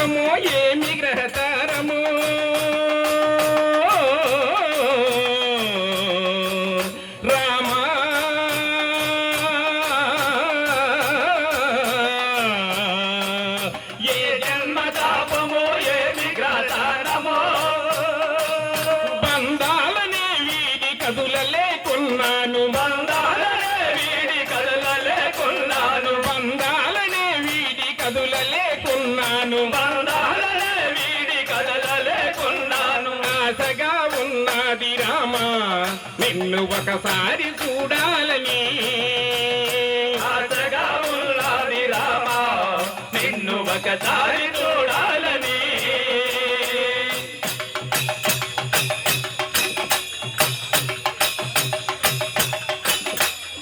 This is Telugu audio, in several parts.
తాపమో ఏమి గ్రహతారమో రామా ఏ జన్మ తాపమో ఏమి గ్రహతారమో బంధాలనే వీడి కదులలేకున్నాను బంధాలనే వీడి కదులలేకున్నాను బంధాలనే వీడి కదులలేకున్నాను బంధాలనే వీడి కదలలేకున్నాను ఆశగా ఉన్నది రామా నిన్ను ఒకసారి చూడాలని ఆశగా ఉన్నది రామా నిన్ను ఒకసారి చూడాలని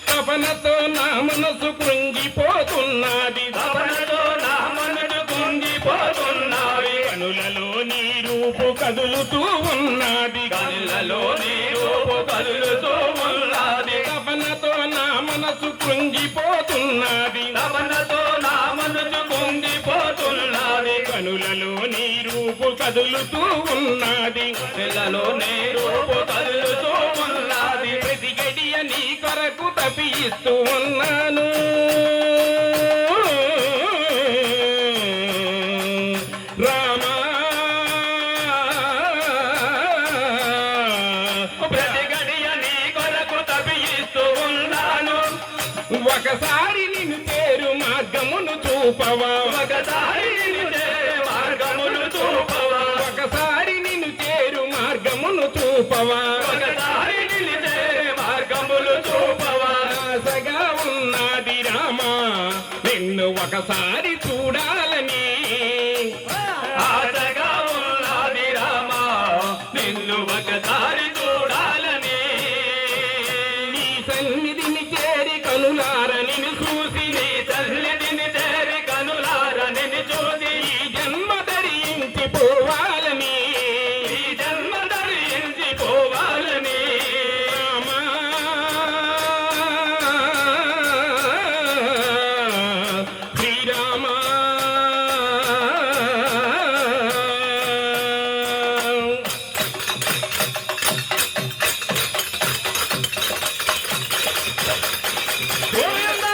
తపనతో నా మనసు కృంగిపోతున్నది తపనతో నా మనసు కృంగిపోతున్నది కనులలో నీ రూపు కదులుతూ ఉన్నది కనులలో నీ రూపు కదులుతూ ఉన్నది తపనతో నా మనసు కృంగిపోతున్నది తపనతో నా మనసు కృంగిపోతున్నది కనులలో నీ రూపు కదులుతూ ఉన్నది కనులలో నీ రూపు కదులుతూ ఉన్నది ప్రతి గడియ నీ కొరకు తపిస్తూ ఉన్నాను రామా ప్రతి గడియ నీ కొరకు తపిస్తూ ఉన్నాను ఒకసారి నిన్ను చేరు మార్గమును చూపవా ఒకసారి నిన్ను చేరు మార్గమును చూపవా ఒకసారి నిన్ను చేరు మార్గమును చూపవా ఒకసారి నిన్ను చేరు మార్గములు చూపవా ఆశగా ఉన్నది రామా నిన్ను ఒకసారి చూడాలని ఆశగా ఉన్నది రామా నిన్ను ఒకసారి చూడాలని నీ సన్నిధిని చేరి కనులారని చూసి నీ సన్నిధిని చేరి కనులారని చూసి ఈ జన్మ ధరించి పోవాలని ఈ జన్మ ధరించి పోవాలని రామా శ్రీరామా గోవిందా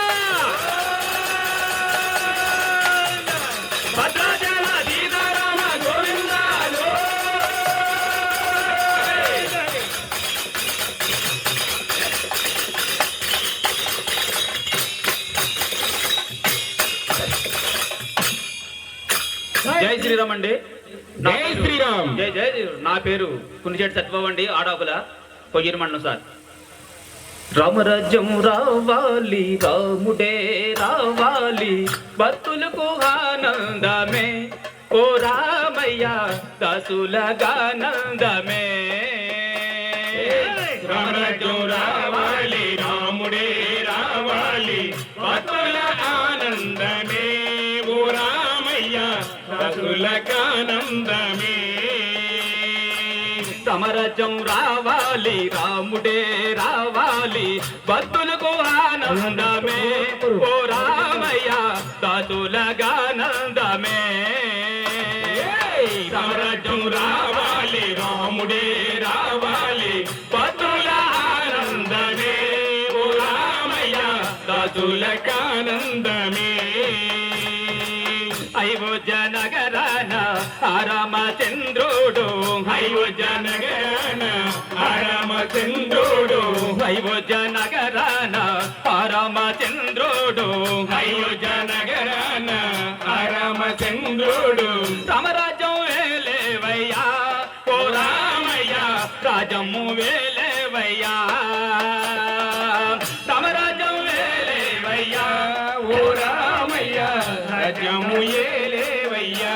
భద్రాచల సీతారామ గోవిందా జై శ్రీరామ్ అండి. జై శ్రీరామ్. జై జై శ్రీరామ్. నా పేరు కునిచేటి సత్యబాబు అండి, ఆడాకుల పొయ్యిరి మండలం సార్. రామరాజ్యం రావాలి రాముడే రావాలి భక్తులకు ఆనందమే ఓ రామయ్య దాసులగానందమే రామరాజ్యం రావాలి రాముడే రావాలి భక్తుల ఆనందమే ఓ రామయ్య రసులకానందమే సమరజం రావాలి రాముడే రావాలి భక్తులకు ఆనందమే ఓ రామయ్య దాసులగానందమే రామరాజ్యం రావాలి రాముడే రావాలి భక్తుల ఆనందమే ఓ రామయ్య దాసులకానందమే అయోధ్య నగరాన రామచంద్రుడు అయోధ్య నగరాన రామచంద్రుడు అయోధ్య నగరాన రామచంద్రుడు అయోధ్య నగరాన రామచంద్రుడు రామరాజ్యం వేలేవయ్యా ఓ రామయ్య రాజము వేలేవయ్యా రామరాజ్యం వేలేవయ్యా ఓ రామయ్య రాజ్యము ఏలేవయ్యా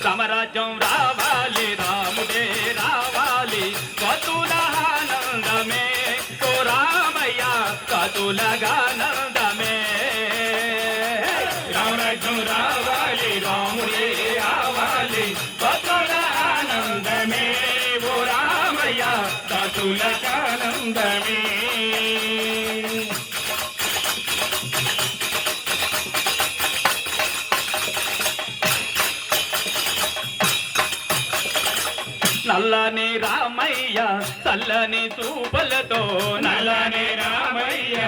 రామరాజ్యం రావాలి రాముడే రావాలి కతుల ఆనందమే ఓ రామయ్య కతులగానందమే రామరాజ్యం రావాలి రాముడే రావాలి భక్తుల ఆనందమే ఓ రామయ్య దాసులకానందమే నల్లని రామయ్య చల్లని చూపులతో నల్లని రామయ్య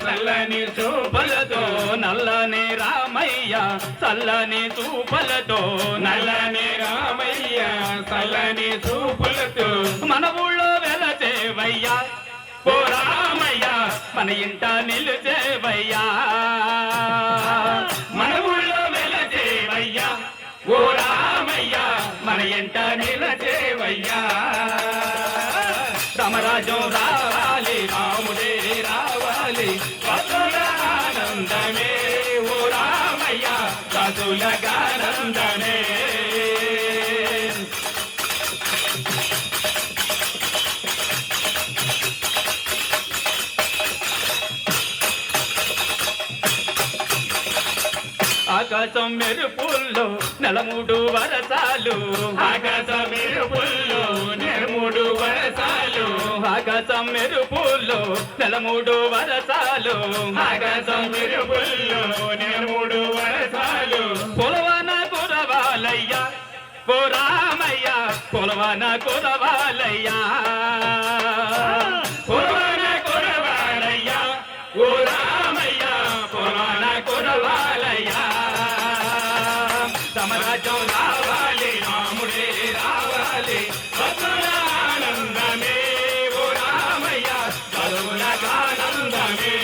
చల్లని చూపులతో నల్లని రామయ్య చల్లని చూపులతో నల్లని రామయ్య చల్లని చూపులతో మన ఊళ్ళో వెలచేవయ్యా ఓ రామయ్య మన ఇంట నిలిచేవయ్యా మన ఊళ్ళో వెలచేవయ్యా ఓ రామయ్య మన ఎంట నిలచేవయ్యా రామరాజ్యం రావాలి రాముడే రావాలి పతుల ఆనందమే ఓ రామయ్య పతులగానందమే ఆకాశం మెరుపుల్లో నెలమూడు వరసాలు ఆకాశం మెరుపుల్లో నెలమూడు వరసాలు ఆకాశం మెరుపుల్లో నెలమూడు వరసాలు ఆకాశం మెరుపుల్లో నెలమూడు వరసాలు పొలవన కురవాలయ్యా ఓ రామయ్య పొలవన కురవాలయ్యా పొలవన కురవాలయ్యా ఓ రామయ్య పొలవన కురవాలయ్యా రామరాజ్యం రావాలి రాముడే రావాలి పతుల ఆనందమే ఓ రామయ్య పతులగానందమే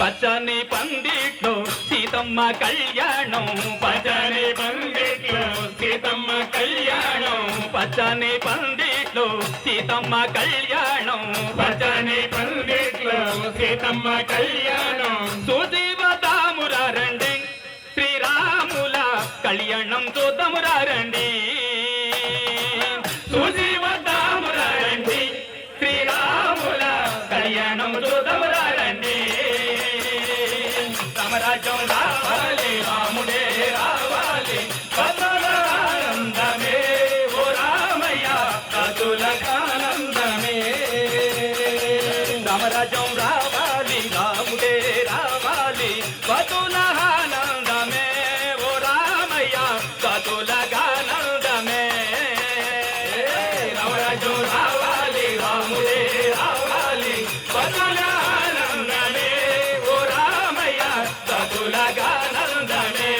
పచ్చని పందిట్లో సీతమ్మ కళ్యాణం పచ్చని పందిట్లో సీతమ్మ కళ్యాణం పచ్చని పందిట్లో సీతమ్మ కళ్యాణం పచ్చని పందిట్లో సీతమ్మ కళ్యాణం చూసివదామురా రండి శ్రీరాముల కళ్యాణం చూద్దామురా రండి చూసి వద్దామురా రండి శ్రీరాముల కళ్యాణం చూద్దామురా రండి రామరాజ్యం రావాలి రాముడే రావాలి పతుల ఆనందమే ఓ రామయ్య పతులకానందమే రామరాజ్యం రావాలి రాముడే రావాలి పతుల ఆనందమే ఓ రామయ్య పతులగానందమే రామరాజు రావాలి రాముడే రావాలి పతుల ఆనందమే ఓ రామయ్య పతులగానందమే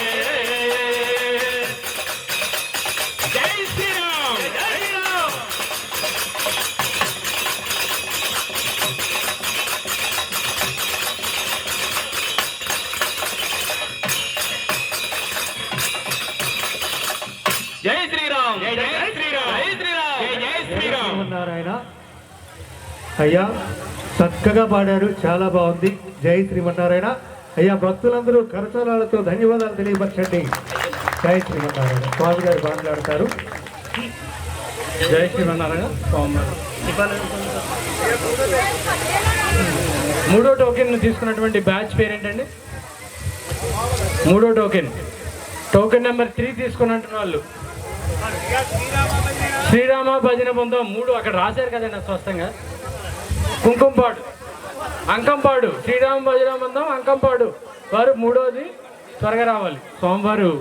జై శ్రీరామ్ జై రామ్ జై శ్రీరామ్ జై జై శ్రీరామ్ జై శ్రీరామ్ జై జై శ్రీరామ్ శ్రీమన్నారాయణ అయ్యా చక్కగా పాడారు, చాలా బాగుంది. జై శ్రీమన్నారాయణ. అయ్యా భక్తులందరూ కరతాళాలతో ధన్యవాదాలు తెలియపరచండి. జై శ్రీమన్నారాయణ. స్వామి గారు మాట్లాడతారు. జై శ్రీమన్నారాయణ. స్వామి గారు మూడో టోకెన్ తీసుకున్నటువంటి బ్యాచ్ పేరేంటండి? మూడో టోకెన్ నెంబర్ 3 తీసుకున్నట్టు వాళ్ళు శ్రీరామ భజన బృందం 3 అక్కడ రాశారు కదండి స్పష్టంగా. కుంకుమపాడు అంకంపాడు శ్రీరామ భజన బృందం అంకంపాడు వారు 3వది త్వరగా రావాలి. సోమవారు